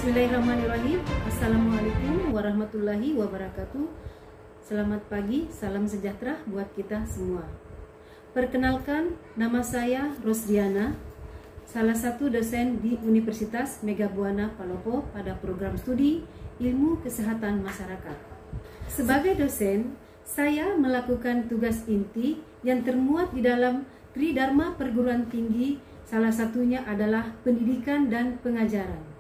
Bismillahirrahmanirrahim. Assalamualaikum warahmatullahi wabarakatuh. Selamat pagi, salam sejahtera buat kita semua. Perkenalkan, nama saya Rosdiana, salah satu dosen di Universitas Megabuana Palopo pada program studi Ilmu Kesehatan Masyarakat. Sebagai dosen, saya melakukan tugas inti yang termuat di dalam Tridharma Perguruan Tinggi, salah satunya adalah pendidikan dan pengajaran.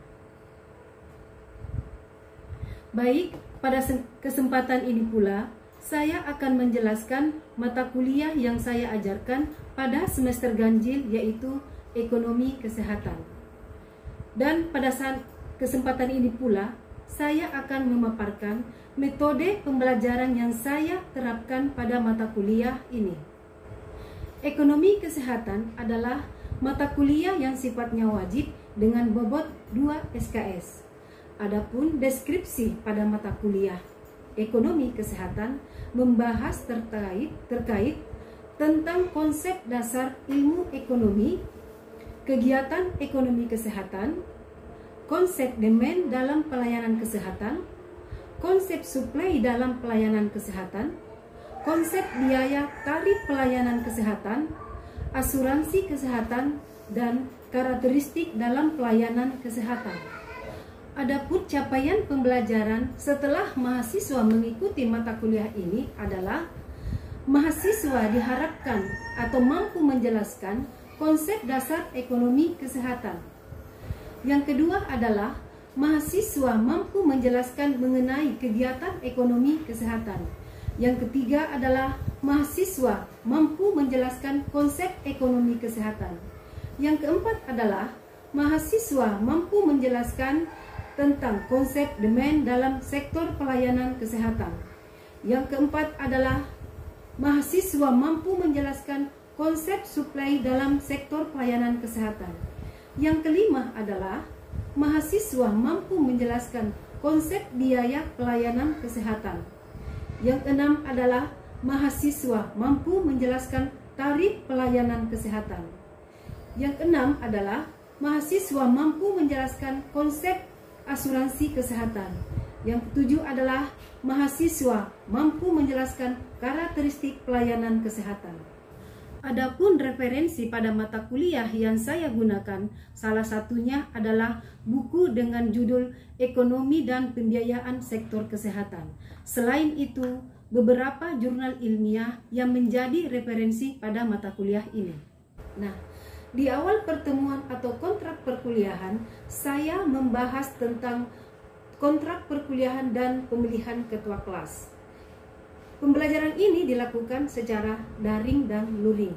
Baik, pada kesempatan ini pula, saya akan menjelaskan mata kuliah yang saya ajarkan pada semester ganjil, yaitu Ekonomi Kesehatan. Dan pada kesempatan ini pula, saya akan memaparkan metode pembelajaran yang saya terapkan pada mata kuliah ini. Ekonomi Kesehatan adalah mata kuliah yang sifatnya wajib dengan bobot 2 SKS. Adapun deskripsi pada mata kuliah Ekonomi Kesehatan membahas terkait tentang konsep dasar ilmu ekonomi, kegiatan ekonomi kesehatan, konsep demand dalam pelayanan kesehatan, konsep supply dalam pelayanan kesehatan, konsep biaya tarif pelayanan kesehatan, asuransi kesehatan, dan karakteristik dalam pelayanan kesehatan. Adapun capaian pembelajaran setelah mahasiswa mengikuti mata kuliah ini adalah mahasiswa diharapkan atau mampu menjelaskan konsep dasar ekonomi kesehatan. Yang kedua adalah mahasiswa mampu menjelaskan mengenai kegiatan ekonomi kesehatan. Yang ketiga adalah mahasiswa mampu menjelaskan konsep ekonomi kesehatan. Yang keempat adalah mahasiswa mampu menjelaskan tentang konsep demand dalam sektor pelayanan kesehatan. Yang keempat adalah mahasiswa mampu menjelaskan konsep supply dalam sektor pelayanan kesehatan. Yang kelima adalah mahasiswa mampu menjelaskan konsep biaya pelayanan kesehatan. Yang keenam adalah mahasiswa mampu menjelaskan tarif pelayanan kesehatan. Yang keenam adalah mahasiswa mampu menjelaskan konsep asuransi kesehatan. Yang ketujuh adalah mahasiswa mampu menjelaskan karakteristik pelayanan kesehatan. Adapun referensi pada mata kuliah yang saya gunakan, salah satunya adalah buku dengan judul Ekonomi dan Pembiayaan Sektor Kesehatan. Selain itu, beberapa jurnal ilmiah yang menjadi referensi pada mata kuliah ini. Nah, di awal pertemuan atau kontrak perkuliahan, saya membahas tentang kontrak perkuliahan dan pemilihan ketua kelas. Pembelajaran ini dilakukan secara daring dan luring.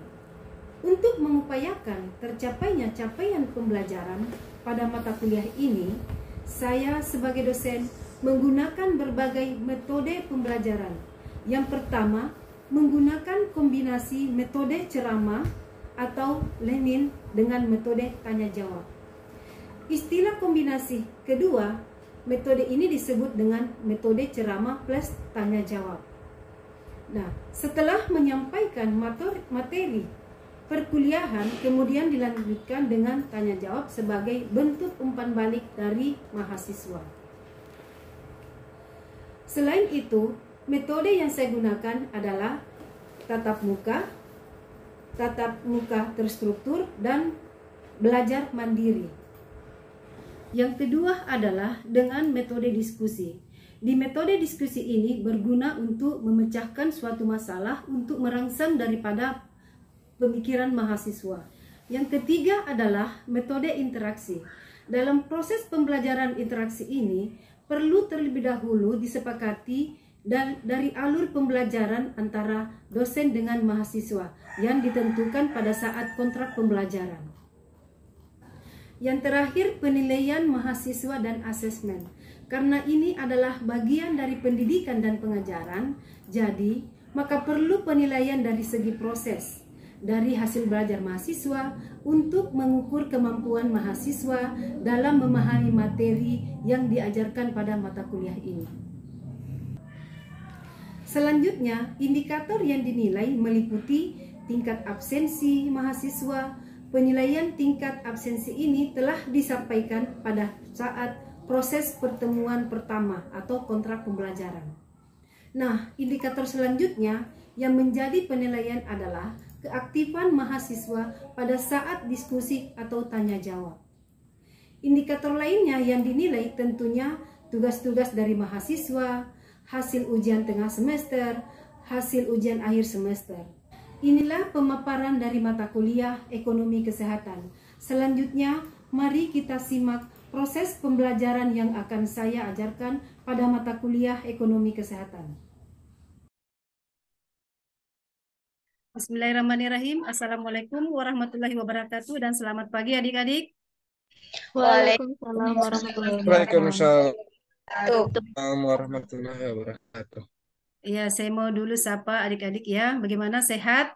Untuk mengupayakan tercapainya capaian pembelajaran pada mata kuliah ini, saya sebagai dosen menggunakan berbagai metode pembelajaran. Yang pertama, menggunakan kombinasi metode ceramah atau learning dengan metode tanya jawab. Istilah kombinasi kedua, metode ini disebut dengan metode ceramah plus tanya jawab. Nah, setelah menyampaikan materi perkuliahan, kemudian dilanjutkan dengan tanya jawab sebagai bentuk umpan balik dari mahasiswa. Selain itu, metode yang saya gunakan adalah tatap muka terstruktur, dan belajar mandiri. Yang kedua adalah dengan metode diskusi. Di metode diskusi ini berguna untuk memecahkan suatu masalah untuk merangsang daripada pemikiran mahasiswa. Yang ketiga adalah metode interaksi. Dalam proses pembelajaran interaksi ini perlu terlebih dahulu disepakati dan dari alur pembelajaran antara dosen dengan mahasiswa yang ditentukan pada saat kontrak pembelajaran. Yang terakhir, penilaian mahasiswa dan asesmen. Karena ini adalah bagian dari pendidikan dan pengajaran, jadi maka perlu penilaian dari segi proses, dari hasil belajar mahasiswa untuk mengukur kemampuan mahasiswa dalam memahami materi yang diajarkan pada mata kuliah ini. Selanjutnya, indikator yang dinilai meliputi tingkat absensi mahasiswa. Penilaian tingkat absensi ini telah disampaikan pada saat proses pertemuan pertama atau kontrak pembelajaran. Nah, indikator selanjutnya yang menjadi penilaian adalah keaktifan mahasiswa pada saat diskusi atau tanya jawab. Indikator lainnya yang dinilai tentunya tugas-tugas dari mahasiswa, hasil ujian tengah semester, hasil ujian akhir semester. Inilah pemaparan dari mata kuliah Ekonomi Kesehatan. Selanjutnya, mari kita simak proses pembelajaran yang akan saya ajarkan pada mata kuliah Ekonomi Kesehatan. Bismillahirrahmanirrahim. Assalamualaikum warahmatullahi wabarakatuh dan selamat pagi adik-adik. Waalaikumsalam warahmatullahi wabarakatuh. Waalaikumsalam warahmatullahi wabarakatuh. Ya, saya mau dulu sapa adik-adik ya. Bagaimana, sehat?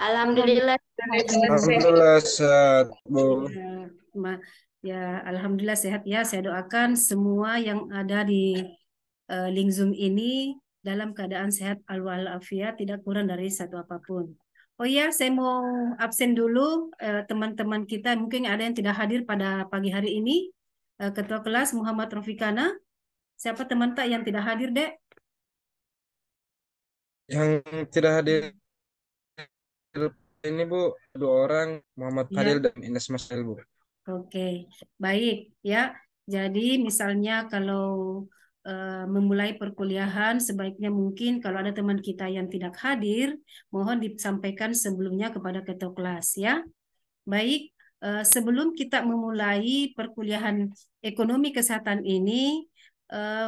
Alhamdulillah. Alhamdulillah sehat, Bu. Ya, alhamdulillah sehat ya. Saya doakan semua yang ada di link Zoom ini dalam keadaan sehat walafiat, tidak kurang dari satu apapun. Oh ya, saya mau absen dulu teman-teman kita. Mungkin ada yang tidak hadir pada pagi hari ini. Ketua kelas Muhammad Rofikana. Siapa teman tak yang tidak hadir, Dek? Yang tidak hadir ini, Bu, dua orang, Muhammad Ya. Fadil dan Ines Masel, Bu. Oke, baik ya. Jadi misalnya kalau memulai perkuliahan sebaiknya mungkin kalau ada teman kita yang tidak hadir, mohon disampaikan sebelumnya kepada ketua kelas ya. Baik, sebelum kita memulai perkuliahan ekonomi kesehatan ini,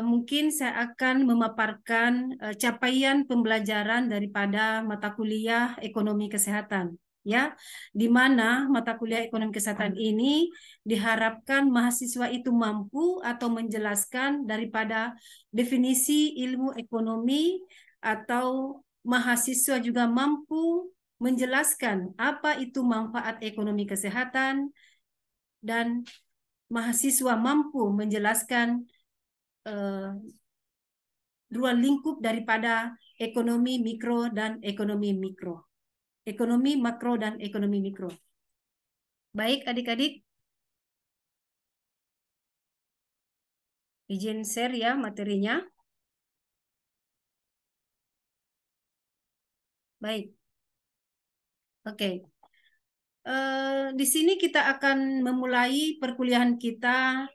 mungkin saya akan memaparkan capaian pembelajaran daripada mata kuliah ekonomi kesehatan. Ya, di mana mata kuliah ekonomi kesehatan ini diharapkan mahasiswa itu mampu atau menjelaskan daripada definisi ilmu ekonomi, atau mahasiswa juga mampu menjelaskan apa itu manfaat ekonomi kesehatan, dan mahasiswa mampu menjelaskan ruang lingkup daripada ekonomi mikro dan ekonomi mikro. Ekonomi makro dan ekonomi mikro. Baik adik-adik, izin share ya materinya. Baik. Oke. Di sini kita akan memulai perkuliahan kita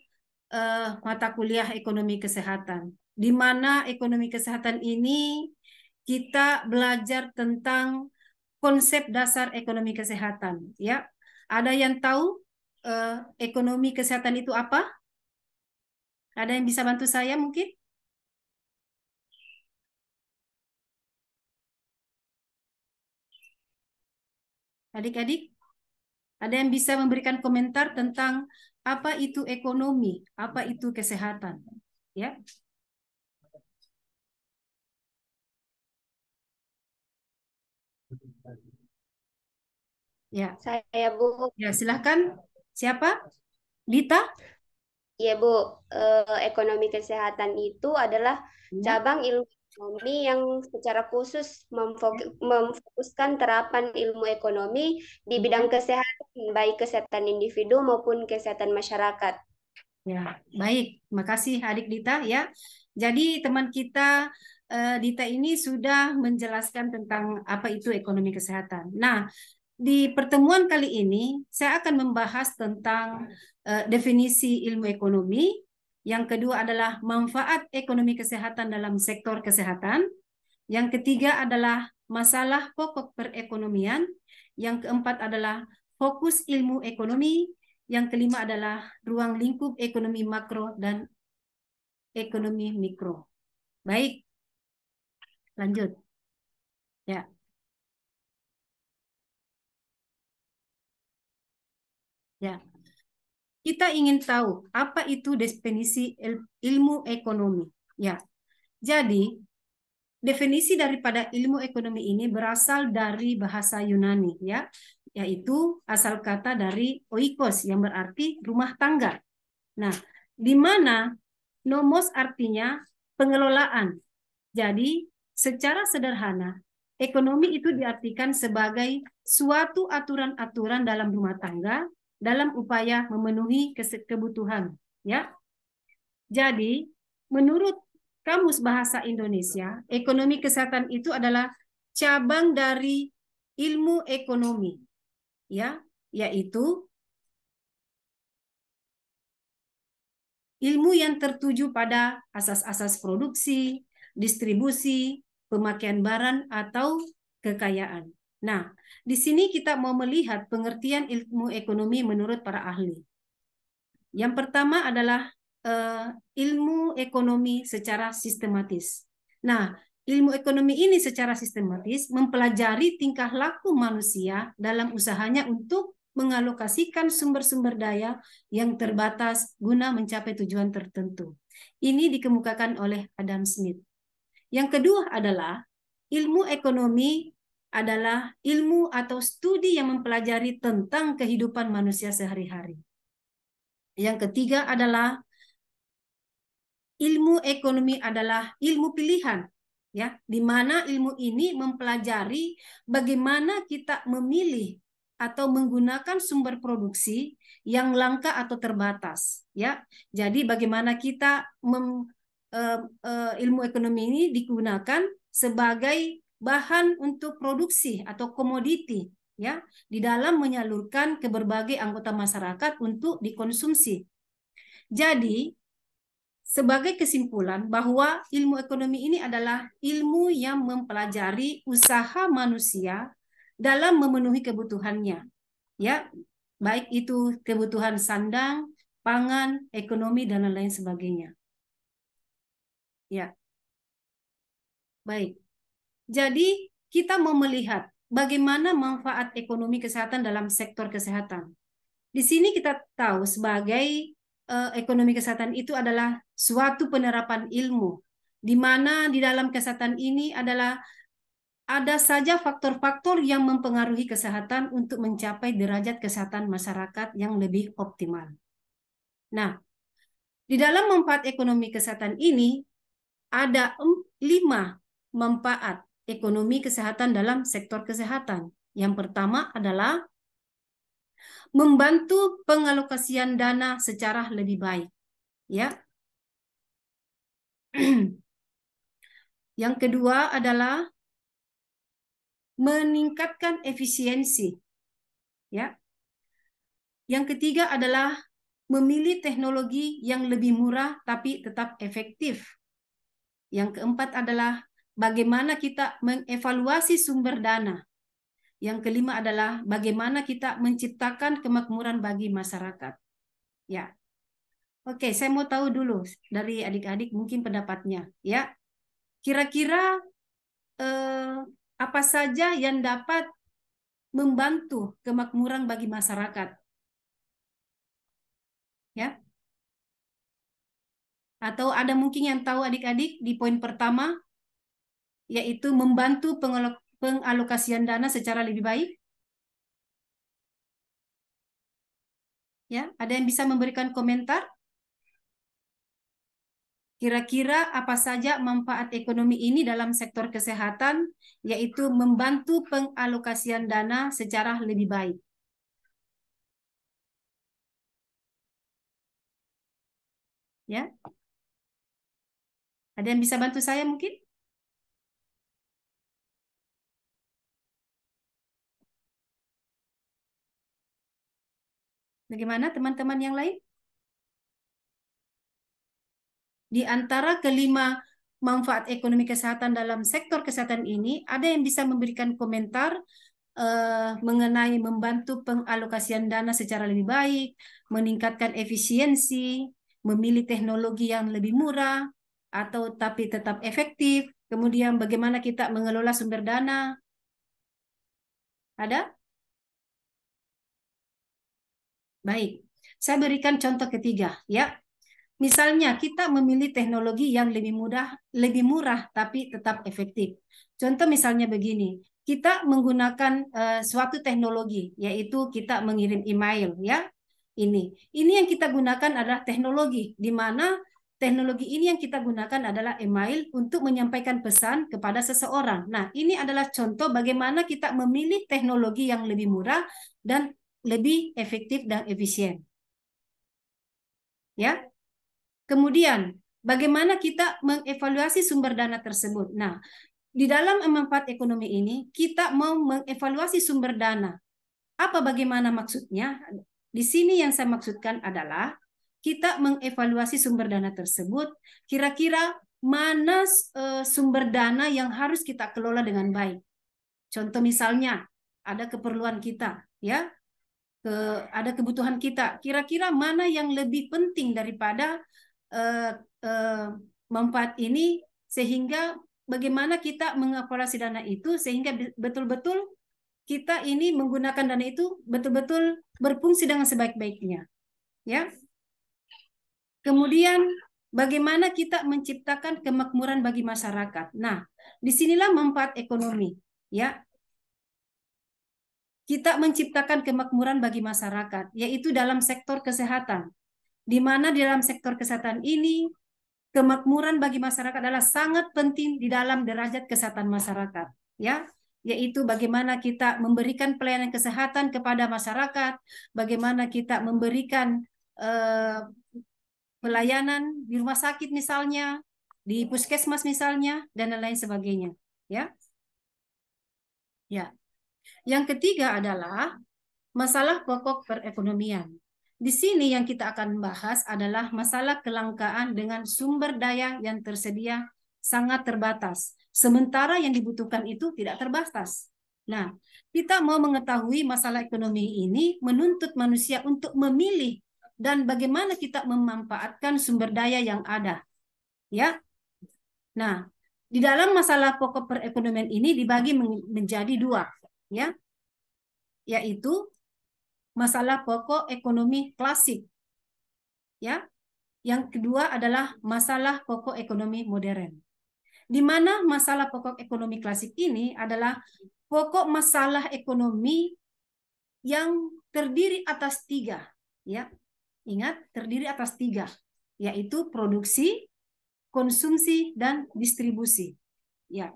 mata kuliah ekonomi kesehatan. Di mana ekonomi kesehatan ini kita belajar tentang konsep dasar ekonomi kesehatan. Ya, ada yang tahu ekonomi kesehatan itu apa? Ada yang bisa bantu saya mungkin? Adik-adik, ada yang bisa memberikan komentar tentang apa itu ekonomi, apa itu kesehatan? Ya. Ya. Saya, Bu. Ya, silahkan. Siapa? Dita? Ya, Bu. Ekonomi kesehatan itu adalah cabang ilmu ekonomi yang secara khusus memfokuskan terapan ilmu ekonomi di bidang kesehatan, baik kesehatan individu maupun kesehatan masyarakat. Ya, baik. Makasih Adik Dita ya. Jadi teman kita Dita ini sudah menjelaskan tentang apa itu ekonomi kesehatan. Nah, di pertemuan kali ini saya akan membahas tentang definisi ilmu ekonomi. Yang kedua adalah manfaat ekonomi kesehatan dalam sektor kesehatan. Yang ketiga adalah masalah pokok perekonomian. Yang keempat adalah fokus ilmu ekonomi. Yang kelima adalah ruang lingkup ekonomi makro dan ekonomi mikro. Baik, lanjut. Ya. Ya. Kita ingin tahu apa itu definisi ilmu ekonomi. Ya. Jadi, definisi daripada ilmu ekonomi ini berasal dari bahasa Yunani ya, yaitu asal kata dari oikos yang berarti rumah tangga. Nah, di mana nomos artinya pengelolaan. Jadi, secara sederhana, ekonomi itu diartikan sebagai suatu aturan-aturan dalam rumah tangga dalam upaya memenuhi kebutuhan Ya. Jadi, menurut Kamus Bahasa Indonesia, ekonomi kesehatan itu adalah cabang dari ilmu ekonomi, ya, yaitu ilmu yang tertuju pada asas-asas produksi, distribusi, pemakaian barang atau kekayaan. Nah, di sini kita mau melihat pengertian ilmu ekonomi menurut para ahli. Yang pertama adalah ilmu ekonomi secara sistematis. Nah, ilmu ekonomi ini secara sistematis mempelajari tingkah laku manusia dalam usahanya untuk mengalokasikan sumber-sumber daya yang terbatas guna mencapai tujuan tertentu. Ini dikemukakan oleh Adam Smith. Yang kedua adalah ilmu ekonomi adalah ilmu atau studi yang mempelajari tentang kehidupan manusia sehari-hari. Yang ketiga adalah ilmu ekonomi adalah ilmu pilihan, ya, di mana ilmu ini mempelajari bagaimana kita memilih atau menggunakan sumber produksi yang langka atau terbatas, ya. Jadi bagaimana kita ilmu ekonomi ini digunakan sebagai bahan untuk produksi atau komoditi, ya, di dalam menyalurkan ke berbagai anggota masyarakat untuk dikonsumsi. Jadi, sebagai kesimpulan bahwa ilmu ekonomi ini adalah ilmu yang mempelajari usaha manusia dalam memenuhi kebutuhannya, ya, baik itu kebutuhan sandang, pangan, ekonomi dan lain sebagainya. Ya. Baik. Jadi kita mau melihat bagaimana manfaat ekonomi kesehatan dalam sektor kesehatan. Di sini kita tahu sebagai ekonomi kesehatan itu adalah suatu penerapan ilmu, di mana di dalam kesehatan ini adalah ada saja faktor-faktor yang mempengaruhi kesehatan untuk mencapai derajat kesehatan masyarakat yang lebih optimal. Nah, di dalam manfaat ekonomi kesehatan ini ada 5 manfaat ekonomi kesehatan dalam sektor kesehatan. Yang pertama adalah membantu pengalokasian dana secara lebih baik, ya. Yang kedua adalah meningkatkan efisiensi, ya. Yang ketiga adalah memilih teknologi yang lebih murah tapi tetap efektif. Yang keempat adalah bagaimana kita mengevaluasi sumber dana. Yang kelima adalah bagaimana kita menciptakan kemakmuran bagi masyarakat. Ya. Oke, saya mau tahu dulu dari adik-adik mungkin pendapatnya, ya. Kira-kira apa saja yang dapat membantu kemakmuran bagi masyarakat? Ya. Atau ada mungkin yang tahu adik-adik di poin pertama, yaitu membantu pengalokasian dana secara lebih baik? Ya, ada yang bisa memberikan komentar? Kira-kira apa saja manfaat ekonomi ini dalam sektor kesehatan, yaitu membantu pengalokasian dana secara lebih baik? Ya. Ada yang bisa bantu saya mungkin? Bagaimana teman-teman yang lain? Di antara kelima manfaat ekonomi kesehatan dalam sektor kesehatan ini, ada yang bisa memberikan komentar mengenai membantu pengalokasian dana secara lebih baik, meningkatkan efisiensi, memilih teknologi yang lebih murah, atau tapi tetap efektif, kemudian bagaimana kita mengelola sumber dana. Ada? Baik, saya berikan contoh ketiga, ya. Misalnya kita memilih teknologi yang lebih murah tapi tetap efektif. Contoh misalnya begini, kita menggunakan suatu teknologi, yaitu kita mengirim email, ya. Ini yang kita gunakan adalah teknologi, di mana teknologi ini yang kita gunakan adalah email untuk menyampaikan pesan kepada seseorang. Nah, ini adalah contoh bagaimana kita memilih teknologi yang lebih murah dan lebih efektif dan efisien. Ya. Kemudian, bagaimana kita mengevaluasi sumber dana tersebut? Nah, di dalam manfaat ekonomi ini, kita mau mengevaluasi sumber dana. Apa bagaimana maksudnya? Di sini yang saya maksudkan adalah kita mengevaluasi sumber dana tersebut, kira-kira mana sumber dana yang harus kita kelola dengan baik. Contoh misalnya, ada keperluan kita, ya, ada kebutuhan kita. Kira-kira mana yang lebih penting daripada manfaat ini, sehingga bagaimana kita mengevaluasi dana itu sehingga betul-betul kita ini menggunakan dana itu betul-betul berfungsi dengan sebaik-baiknya, ya. Kemudian bagaimana kita menciptakan kemakmuran bagi masyarakat. Nah, disinilah manfaat ekonomi, ya. Kita menciptakan kemakmuran bagi masyarakat, yaitu dalam sektor kesehatan, di mana di dalam sektor kesehatan ini kemakmuran bagi masyarakat adalah sangat penting di dalam derajat kesehatan masyarakat, ya, yaitu bagaimana kita memberikan pelayanan kesehatan kepada masyarakat, bagaimana kita memberikan pelayanan di rumah sakit misalnya, di puskesmas misalnya, dan lain sebagainya, ya. Ya. Yang ketiga adalah masalah pokok perekonomian. Di sini yang kita akan bahas adalah masalah kelangkaan dengan sumber daya yang tersedia sangat terbatas, sementara yang dibutuhkan itu tidak terbatas. Nah, kita mau mengetahui masalah ekonomi ini menuntut manusia untuk memilih dan bagaimana kita memanfaatkan sumber daya yang ada. Ya. Nah, di dalam masalah pokok perekonomian ini dibagi menjadi dua, ya, yaitu masalah pokok ekonomi klasik, ya. Yang kedua adalah masalah pokok ekonomi modern. Di mana masalah pokok ekonomi klasik ini adalah pokok masalah ekonomi yang terdiri atas tiga, ya. Ingat, terdiri atas tiga, yaitu produksi, konsumsi, dan distribusi. Ya.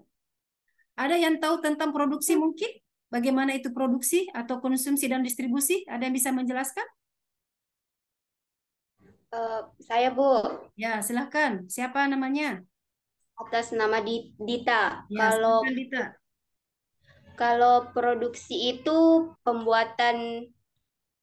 Ada yang tahu tentang produksi mungkin? Bagaimana itu produksi atau konsumsi dan distribusi? Ada yang bisa menjelaskan? Saya, Bu. Ya, silahkan. Siapa namanya? Atas nama Dita. Ya, silahkan Dita. Kalau produksi itu pembuatan,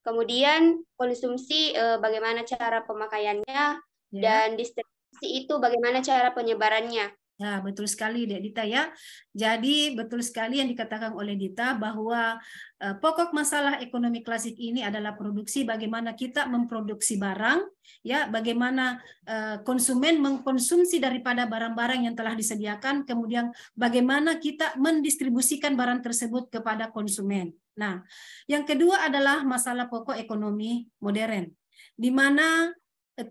kemudian konsumsi bagaimana cara pemakaiannya, Ya. dan distribusi itu bagaimana cara penyebarannya. Ya, betul sekali Dita ya. Jadi betul sekali yang dikatakan oleh Dita bahwa pokok masalah ekonomi klasik ini adalah produksi, bagaimana kita memproduksi barang, ya, bagaimana konsumen mengkonsumsi daripada barang-barang yang telah disediakan, kemudian bagaimana kita mendistribusikan barang tersebut kepada konsumen. Nah, yang kedua adalah masalah pokok ekonomi modern, di mana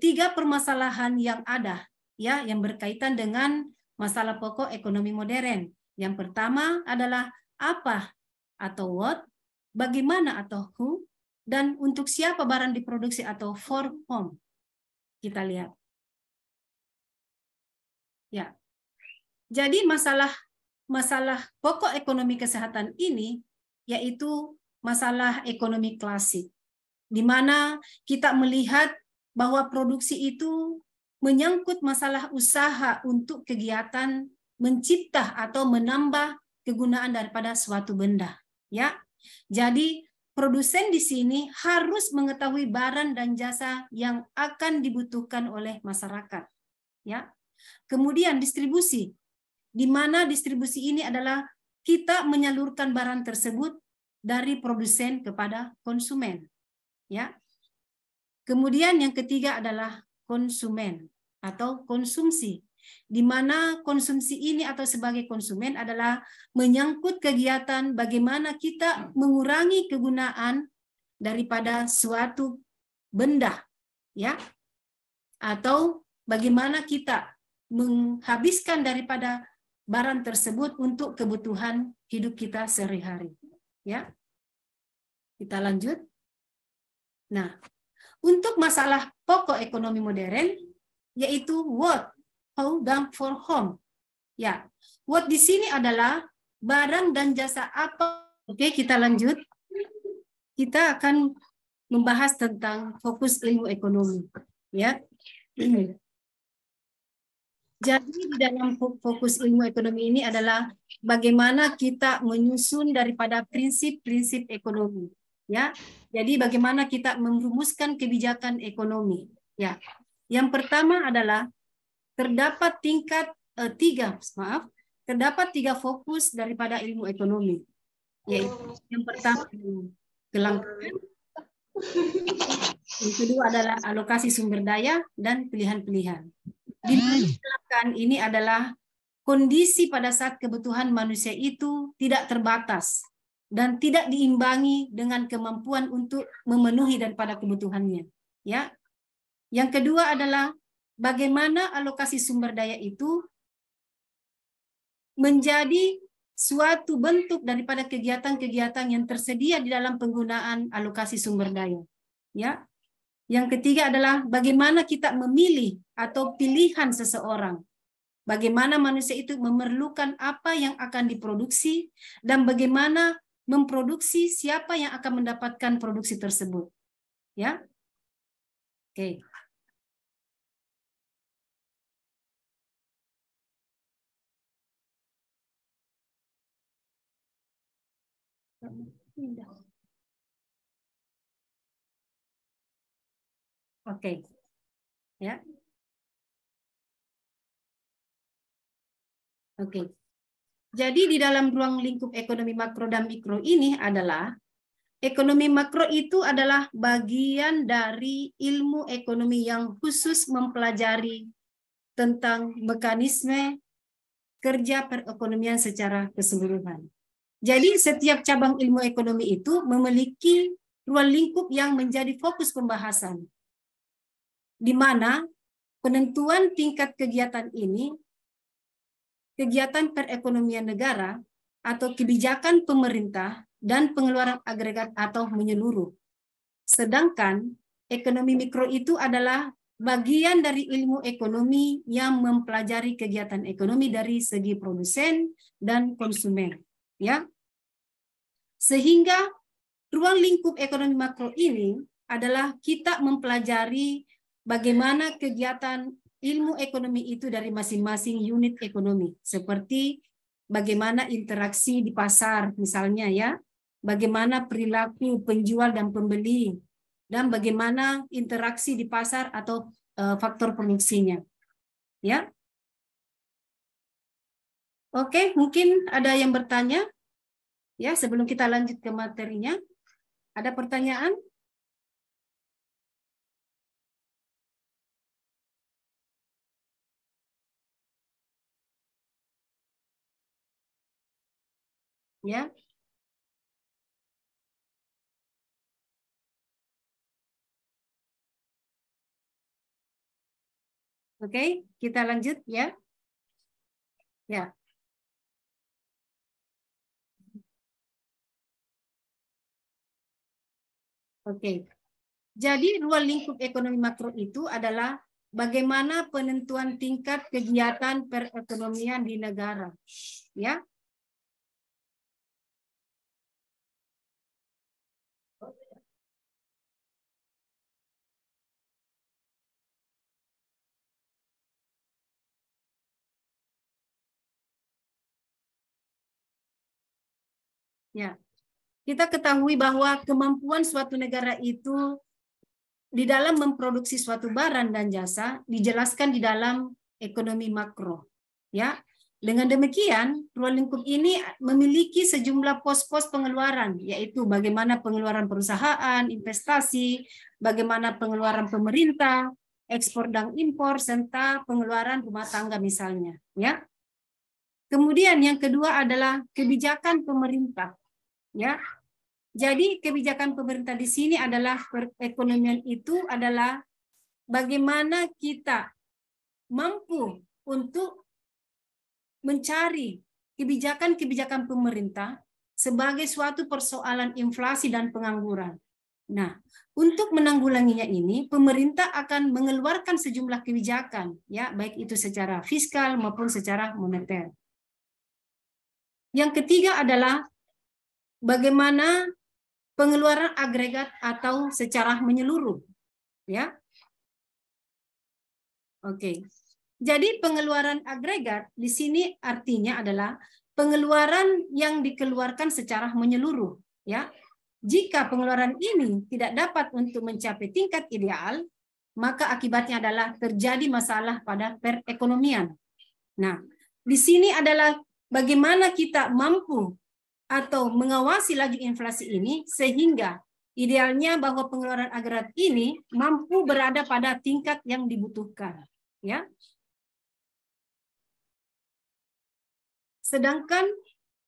tiga permasalahan yang ada, ya, yang berkaitan dengan masalah pokok ekonomi modern. Yang pertama adalah apa atau what, bagaimana atau who, dan untuk siapa barang diproduksi atau for whom. Kita lihat. Ya. Jadi masalah pokok ekonomi kesehatan ini yaitu masalah ekonomi klasik, di mana kita melihat bahwa produksi itu menyangkut masalah usaha untuk kegiatan mencipta atau menambah kegunaan daripada suatu benda, ya. Jadi produsen di sini harus mengetahui barang dan jasa yang akan dibutuhkan oleh masyarakat, ya. Kemudian distribusi, di mana distribusi ini adalah kita menyalurkan barang tersebut dari produsen kepada konsumen, ya. Kemudian yang ketiga adalah konsumen atau konsumsi, di mana konsumsi ini atau sebagai konsumen adalah menyangkut kegiatan bagaimana kita mengurangi kegunaan daripada suatu benda, ya, atau bagaimana kita menghabiskan daripada barang tersebut untuk kebutuhan hidup kita sehari-hari, ya. Kita lanjut. Nah, untuk masalah pokok ekonomi modern, yaitu what, how, dan for whom. Ya, what di sini adalah barang dan jasa apa. Oke, kita lanjut. Kita akan membahas tentang fokus ilmu ekonomi. Ya, Jadi di dalam fokus ilmu ekonomi ini adalah bagaimana kita menyusun daripada prinsip-prinsip ekonomi, ya. Jadi bagaimana kita merumuskan kebijakan ekonomi, ya. Yang pertama adalah terdapat tiga fokus daripada ilmu ekonomi, yaitu yang pertama kelangkaan, yang kedua adalah alokasi sumber daya dan pilihan-pilihan. Di belakang ini adalah kondisi pada saat kebutuhan manusia itu tidak terbatas dan tidak diimbangi dengan kemampuan untuk memenuhi daripada kebutuhannya. Ya. Yang kedua adalah bagaimana alokasi sumber daya itu menjadi suatu bentuk daripada kegiatan-kegiatan yang tersedia di dalam penggunaan alokasi sumber daya. Ya. Yang ketiga adalah bagaimana kita memilih atau pilihan seseorang. Bagaimana manusia itu memerlukan apa yang akan diproduksi dan bagaimana memproduksi, siapa yang akan mendapatkan produksi tersebut. Ya. Oke. Oke. Ya. Oke. Jadi di dalam ruang lingkup ekonomi makro dan mikro ini adalah ekonomi makro itu adalah bagian dari ilmu ekonomi yang khusus mempelajari tentang mekanisme kerja perekonomian secara keseluruhan. Jadi setiap cabang ilmu ekonomi itu memiliki ruang lingkup yang menjadi fokus pembahasan, di mana penentuan tingkat kegiatan ini, kegiatan perekonomian negara, atau kebijakan pemerintah, dan pengeluaran agregat atau menyeluruh. Sedangkan ekonomi mikro itu adalah bagian dari ilmu ekonomi yang mempelajari kegiatan ekonomi dari segi produsen dan konsumen. Ya. Sehingga ruang lingkup ekonomi makro ini adalah kita mempelajari bagaimana kegiatan ilmu ekonomi itu dari masing-masing unit ekonomi, seperti bagaimana interaksi di pasar misalnya, ya, bagaimana perilaku penjual dan pembeli, dan bagaimana interaksi di pasar atau faktor produksinya. Ya. Oke, mungkin ada yang bertanya? Ya, sebelum kita lanjut ke materinya. Ada pertanyaan? Ya. Oke, kita lanjut ya. Ya. Oke. Jadi ruang lingkup ekonomi makro itu adalah bagaimana penentuan tingkat kegiatan perekonomian di negara. Ya. Ya. Kita ketahui bahwa kemampuan suatu negara itu di dalam memproduksi suatu barang dan jasa dijelaskan di dalam ekonomi makro. Ya. Dengan demikian, ruang lingkup ini memiliki sejumlah pos-pos pengeluaran, yaitu bagaimana pengeluaran perusahaan, investasi, bagaimana pengeluaran pemerintah, ekspor dan impor, serta pengeluaran rumah tangga misalnya. Ya. Kemudian yang kedua adalah kebijakan pemerintah. Ya. Jadi kebijakan pemerintah di sini adalah perekonomian itu adalah bagaimana kita mampu untuk mencari kebijakan-kebijakan pemerintah sebagai suatu persoalan inflasi dan pengangguran. Nah, untuk menanggulanginya ini, pemerintah akan mengeluarkan sejumlah kebijakan, ya, baik itu secara fiskal maupun secara moneter. Yang ketiga adalah bagaimana pengeluaran agregat atau secara menyeluruh, ya. Oke. Jadi pengeluaran agregat di sini artinya adalah pengeluaran yang dikeluarkan secara menyeluruh, ya. Jika pengeluaran ini tidak dapat untuk mencapai tingkat ideal, maka akibatnya adalah terjadi masalah pada perekonomian. Nah, di sini adalah bagaimana kita mampu atau mengawasi laju inflasi ini sehingga idealnya bahwa pengeluaran agregat ini mampu berada pada tingkat yang dibutuhkan, ya. Sedangkan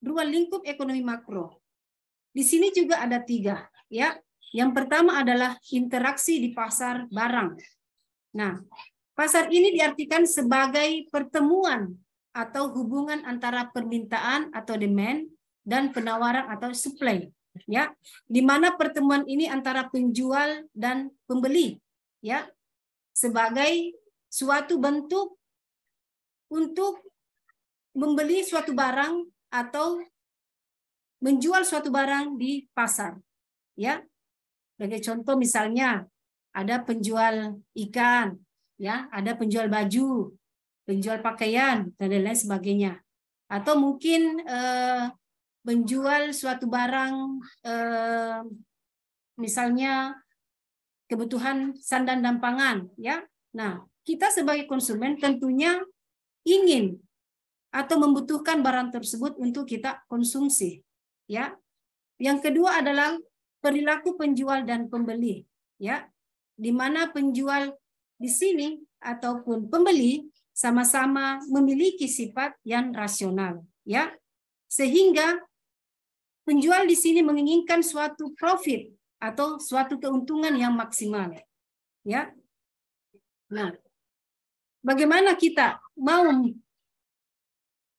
ruang lingkup ekonomi makro di sini juga ada 3, ya. Yang pertama adalah interaksi di pasar barang. Nah, pasar ini diartikan sebagai pertemuan atau hubungan antara permintaan atau demand dan penawaran atau supply, ya. Di mana pertemuan ini antara penjual dan pembeli, ya, sebagai suatu bentuk untuk membeli suatu barang atau menjual suatu barang di pasar, ya. Sebagai contoh misalnya ada penjual ikan, ya, ada penjual baju, penjual pakaian dan lain-lain sebagainya. Atau mungkin menjual suatu barang, misalnya kebutuhan sandan dan pangan, ya. Nah, kita sebagai konsumen tentunya ingin atau membutuhkan barang tersebut untuk kita konsumsi, ya. Yang kedua adalah perilaku penjual dan pembeli, ya. Di mana penjual di sini ataupun pembeli sama-sama memiliki sifat yang rasional, ya. Sehingga penjual di sini menginginkan suatu profit atau suatu keuntungan yang maksimal, ya. Nah, bagaimana kita mau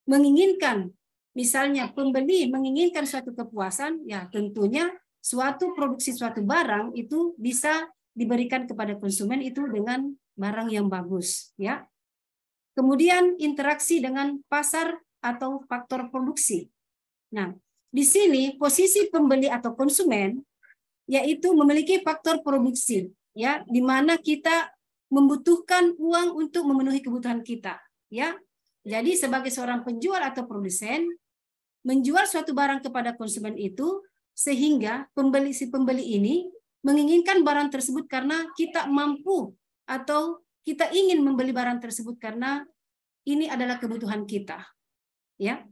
menginginkan, misalnya pembeli menginginkan suatu kepuasan, ya tentunya suatu produksi suatu barang itu bisa diberikan kepada konsumen itu dengan barang yang bagus, ya. Kemudian interaksi dengan pasar atau faktor produksi. Nah, di sini posisi pembeli atau konsumen yaitu memiliki faktor produksi, ya, di mana kita membutuhkan uang untuk memenuhi kebutuhan kita, ya. Jadi sebagai seorang penjual atau produsen menjual suatu barang kepada konsumen itu sehingga si pembeli ini menginginkan barang tersebut karena kita mampu atau kita ingin membeli barang tersebut karena ini adalah kebutuhan kita, ya.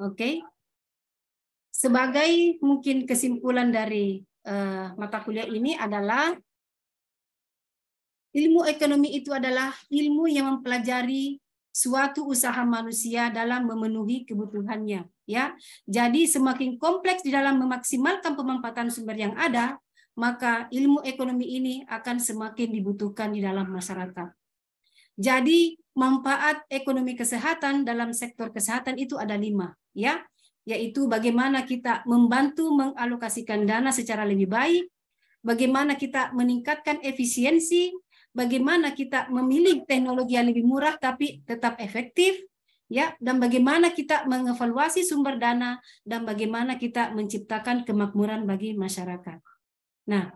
Oke. Sebagai mungkin kesimpulan dari mata kuliah ini adalah ilmu ekonomi itu adalah ilmu yang mempelajari suatu usaha manusia dalam memenuhi kebutuhannya, ya. Jadi semakin kompleks di dalam memaksimalkan pemanfaatan sumber yang ada, maka ilmu ekonomi ini akan semakin dibutuhkan di dalam masyarakat. Jadi manfaat ekonomi kesehatan dalam sektor kesehatan itu ada 5, ya, yaitu bagaimana kita membantu mengalokasikan dana secara lebih baik, bagaimana kita meningkatkan efisiensi, bagaimana kita memilih teknologi yang lebih murah tapi tetap efektif, ya, dan bagaimana kita mengevaluasi sumber dana dan bagaimana kita menciptakan kemakmuran bagi masyarakat. Nah,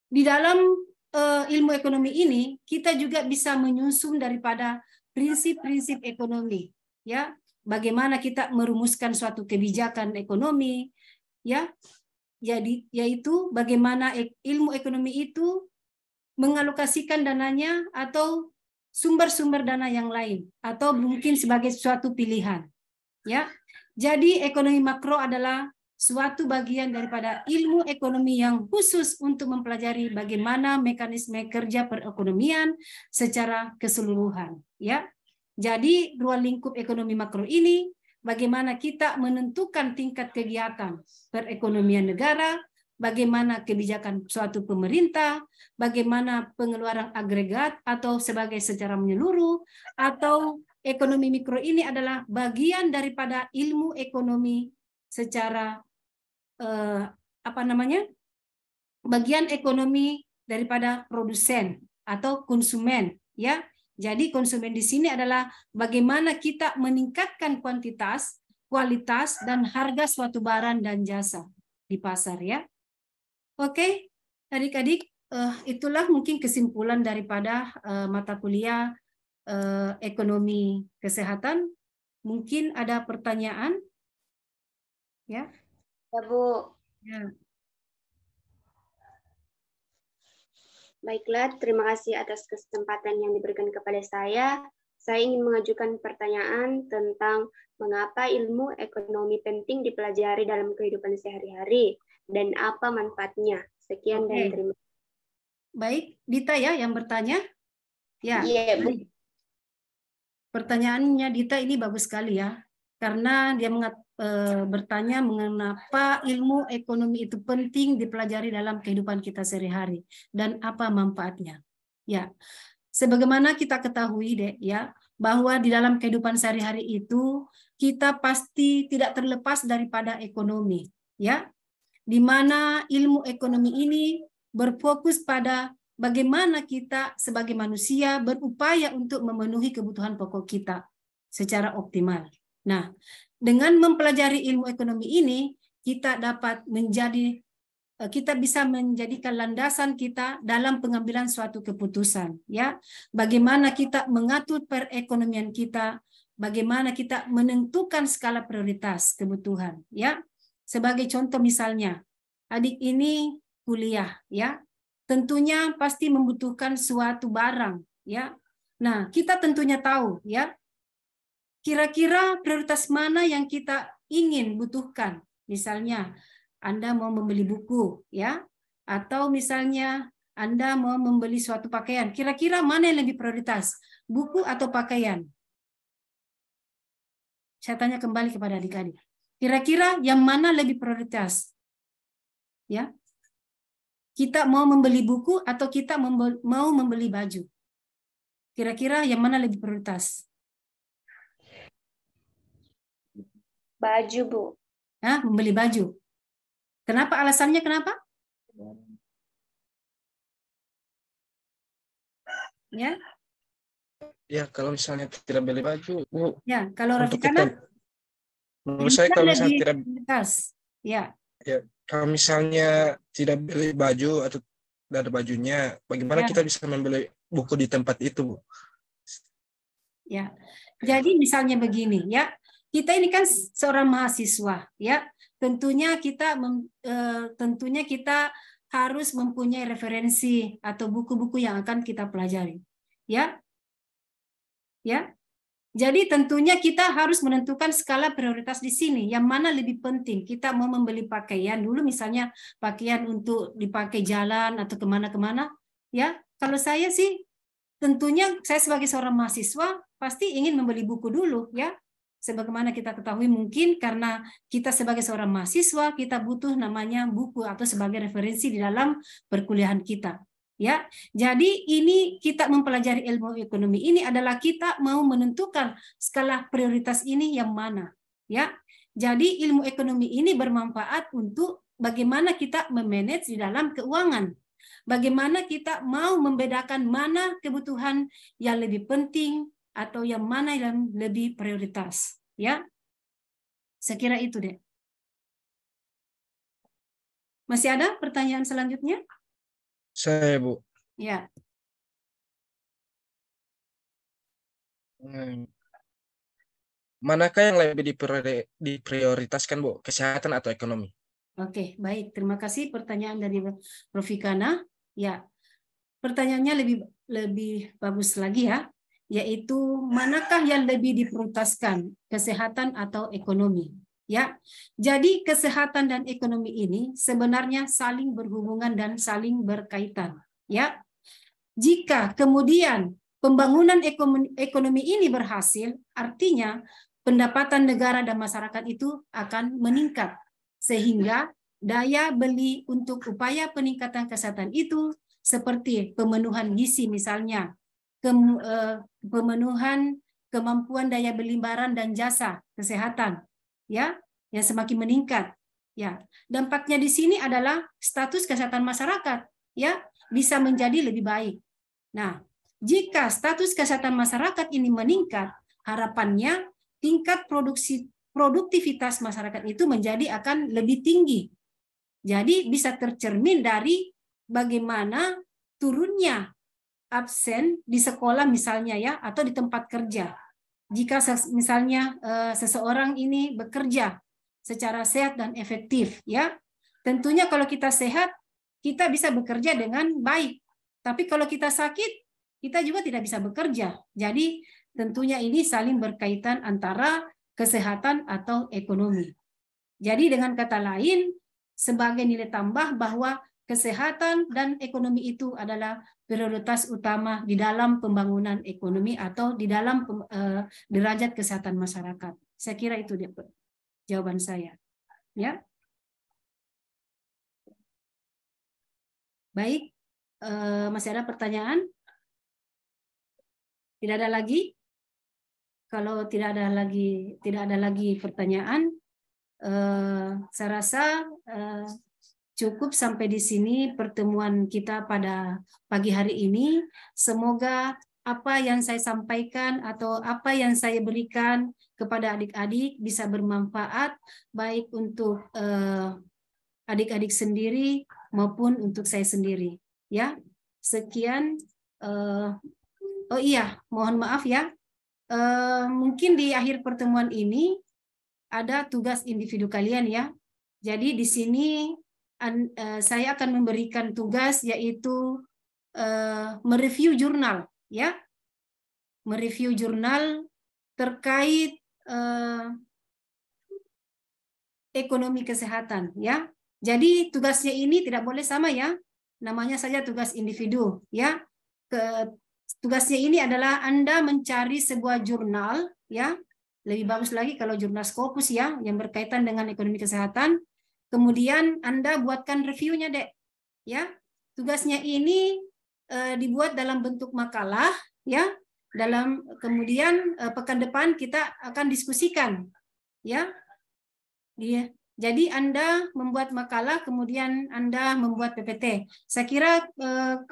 di dalam ilmu ekonomi ini kita juga bisa menyusun daripada prinsip-prinsip ekonomi, ya, bagaimana kita merumuskan suatu kebijakan ekonomi, ya, jadi yaitu bagaimana ilmu ekonomi itu mengalokasikan dananya atau sumber-sumber dana yang lain atau mungkin sebagai suatu pilihan, ya. Jadi ekonomi makro adalah suatu bagian daripada ilmu ekonomi yang khusus untuk mempelajari bagaimana mekanisme kerja perekonomian secara keseluruhan, ya. Jadi ruang lingkup ekonomi makro ini bagaimana kita menentukan tingkat kegiatan perekonomian negara, bagaimana kebijakan suatu pemerintah, bagaimana pengeluaran agregat atau sebagai secara menyeluruh, atau ekonomi mikro ini adalah bagian daripada ilmu ekonomi secara bagian ekonomi daripada produsen atau konsumen, ya. Jadi konsumen di sini adalah bagaimana kita meningkatkan kuantitas, kualitas dan harga suatu barang dan jasa di pasar, ya. Oke, adik-adik, itulah mungkin kesimpulan daripada mata kuliah ekonomi kesehatan. Mungkin ada pertanyaan, ya? Ya, Bu. Ya. Baiklah, terima kasih atas kesempatan yang diberikan kepada saya. Saya ingin mengajukan pertanyaan tentang mengapa ilmu ekonomi penting dipelajari dalam kehidupan sehari-hari dan apa manfaatnya. Sekian dan terima kasih. Baik, Dita ya yang bertanya. Ya, Iya, Bu. pertanyaannya Dita ini bagus sekali ya, karena dia bertanya mengapa ilmu ekonomi itu penting dipelajari dalam kehidupan kita sehari-hari dan apa manfaatnya. Ya, sebagaimana kita ketahui deh ya, bahwa di dalam kehidupan sehari-hari itu kita pasti tidak terlepas daripada ekonomi, ya, di mana ilmu ekonomi ini berfokus pada bagaimana kita sebagai manusia berupaya untuk memenuhi kebutuhan pokok kita secara optimal. Nah, dengan mempelajari ilmu ekonomi ini, kita bisa menjadikan landasan kita dalam pengambilan suatu keputusan, ya. Bagaimana kita mengatur perekonomian kita, bagaimana kita menentukan skala prioritas kebutuhan, ya. Sebagai contoh misalnya, adik ini kuliah, ya. Tentunya pasti membutuhkan suatu barang, ya. Nah, kita tentunya tahu, ya. Kira-kira prioritas mana yang kita ingin butuhkan? Misalnya, Anda mau membeli buku, ya, atau misalnya Anda mau membeli suatu pakaian. Kira-kira mana yang lebih prioritas, buku atau pakaian? Saya tanya kembali kepada adik-adik. Kira-kira yang mana lebih prioritas? Ya, kita mau membeli buku atau kita mau membeli baju? Kira-kira yang mana lebih prioritas? Baju, Bu. Hah, membeli baju. Kenapa? Alasannya kenapa? Ya. Ya, kalau misalnya tidak beli baju, Bu, Ya, kalau untuk Rafikana, menurut saya kalau misalnya lebih tidak, prioritas. Ya. ya, kalau misalnya tidak beli baju atau tidak ada bajunya, bagaimana Ya. kita bisa membeli buku di tempat itu, Bu? Ya. Jadi misalnya begini, ya. Kita ini kan seorang mahasiswa, ya. Tentunya kita harus mempunyai referensi atau buku-buku yang akan kita pelajari. Ya. Ya. Jadi tentunya kita harus menentukan skala prioritas di sini. Yang mana lebih penting? Kita mau membeli pakaian dulu, misalnya pakaian untuk dipakai jalan atau kemana-kemana. Ya, kalau saya sih tentunya saya sebagai seorang mahasiswa pasti ingin membeli buku dulu, ya. Sebagaimana kita ketahui mungkin karena kita sebagai seorang mahasiswa kita butuh namanya buku atau sebagai referensi di dalam perkuliahan kita. Ya, jadi ini kita mempelajari ilmu ekonomi ini adalah kita mau menentukan skala prioritas ini yang mana, ya. Jadi ilmu ekonomi ini bermanfaat untuk bagaimana kita memanage di dalam keuangan. Bagaimana kita mau membedakan mana kebutuhan yang lebih penting atau yang mana yang lebih prioritas, ya. Saya kira itu deh. Masih ada pertanyaan selanjutnya? Saya, Bu. Ya. Manakah yang lebih diprioritaskan, Bu? Kesehatan atau ekonomi? Oke, baik. Terima kasih pertanyaan dari Prof. Fikana. Ya, pertanyaannya lebih bagus lagi ya, yaitu manakah yang lebih diprioritaskan, kesehatan atau ekonomi? Ya, jadi kesehatan dan ekonomi ini sebenarnya saling berhubungan dan saling berkaitan. Ya, jika kemudian pembangunan ekonomi ini berhasil, artinya pendapatan negara dan masyarakat itu akan meningkat, sehingga daya beli untuk upaya peningkatan kesehatan itu seperti pemenuhan gizi misalnya, pemenuhan kemampuan daya beli barang dan jasa kesehatan, ya, yang semakin meningkat. Ya, dampaknya di sini adalah status kesehatan masyarakat, ya, bisa menjadi lebih baik. Nah, jika status kesehatan masyarakat ini meningkat, harapannya tingkat produktivitas masyarakat itu akan lebih tinggi. Jadi bisa tercermin dari bagaimana turunnya absen di sekolah misalnya ya, atau di tempat kerja. Jika misalnya seseorang ini bekerja secara sehat dan efektif ya, tentunya kalau kita sehat kita bisa bekerja dengan baik. Tapi kalau kita sakit kita juga tidak bisa bekerja. Jadi tentunya ini saling berkaitan antara kesehatan atau ekonomi. Jadi dengan kata lain, sebagai nilai tambah bahwa kesehatan dan ekonomi itu adalah prioritas utama di dalam pembangunan ekonomi atau di dalam derajat kesehatan masyarakat. Saya kira itu dia jawaban saya. Ya. Baik, masih ada pertanyaan? Tidak ada lagi? Kalau tidak ada lagi pertanyaan, saya rasa cukup sampai di sini pertemuan kita pada pagi hari ini. Semoga apa yang saya sampaikan atau apa yang saya berikan kepada adik-adik bisa bermanfaat baik untuk adik-adik sendiri maupun untuk saya sendiri. Ya, sekian. Oh iya, mohon maaf ya. Mungkin di akhir pertemuan ini ada tugas individu kalian ya. Jadi di sini saya akan memberikan tugas yaitu mereview jurnal ya. Mereview jurnal terkait ekonomi kesehatan ya. Jadi tugasnya ini tidak boleh sama ya. Namanya saja tugas individu ya. Tugasnya ini adalah Anda mencari sebuah jurnal ya. Lebih bagus lagi kalau jurnal Scopus ya yang berkaitan dengan ekonomi kesehatan. Kemudian Anda buatkan reviewnya, Dek. Ya. Tugasnya ini dibuat dalam bentuk makalah ya. Kemudian pekan depan kita akan diskusikan ya. Iya. Jadi Anda membuat makalah, kemudian Anda membuat PPT. Saya kira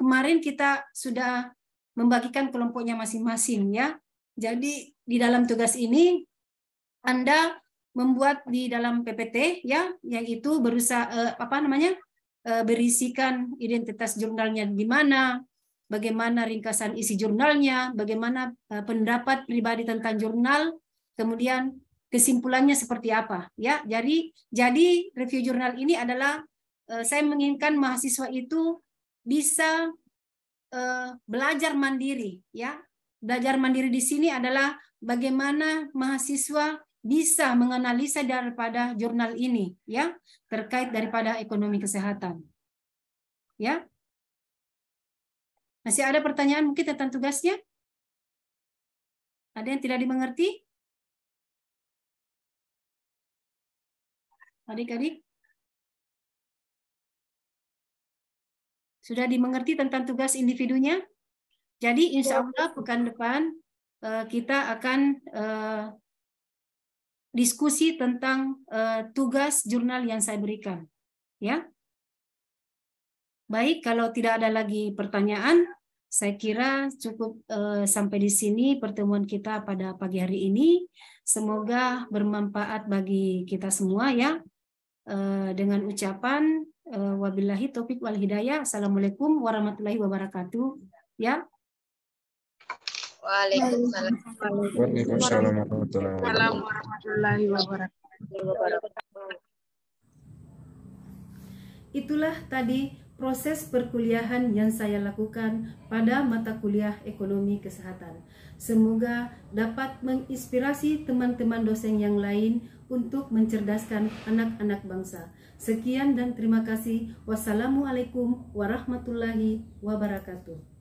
kemarin kita sudah membagikan kelompoknya masing-masing ya. Jadi di dalam tugas ini Anda membuat di dalam PPT ya, yaitu berusaha berisikan identitas jurnalnya di mana, bagaimana ringkasan isi jurnalnya, bagaimana pendapat pribadi tentang jurnal, kemudian kesimpulannya seperti apa ya. Jadi review jurnal ini adalah saya menginginkan mahasiswa itu bisa belajar mandiri ya. Belajar mandiri di sini adalah bagaimana mahasiswa bisa menganalisa daripada jurnal ini ya, terkait daripada ekonomi kesehatan. Ya. Masih ada pertanyaan mungkin tentang tugasnya? Ada yang tidak dimengerti? Adik-adik? Sudah dimengerti tentang tugas individunya? Jadi insya Allah pekan depan kita akan diskusi tentang tugas jurnal yang saya berikan. Ya. Baik, kalau tidak ada lagi pertanyaan, saya kira cukup sampai di sini pertemuan kita pada pagi hari ini. Semoga bermanfaat bagi kita semua ya. Dengan ucapan wabillahi taufik wal hidayah. Assalamualaikum warahmatullahi wabarakatuh. Ya. Waalaikumsalam. Waalaikumsalam warahmatullahi wabarakatuh. Itulah tadi proses perkuliahan yang saya lakukan pada mata kuliah ekonomi kesehatan. Semoga dapat menginspirasi teman-teman dosen yang lain untuk mencerdaskan anak-anak bangsa. Sekian dan terima kasih. Wassalamualaikum warahmatullahi wabarakatuh.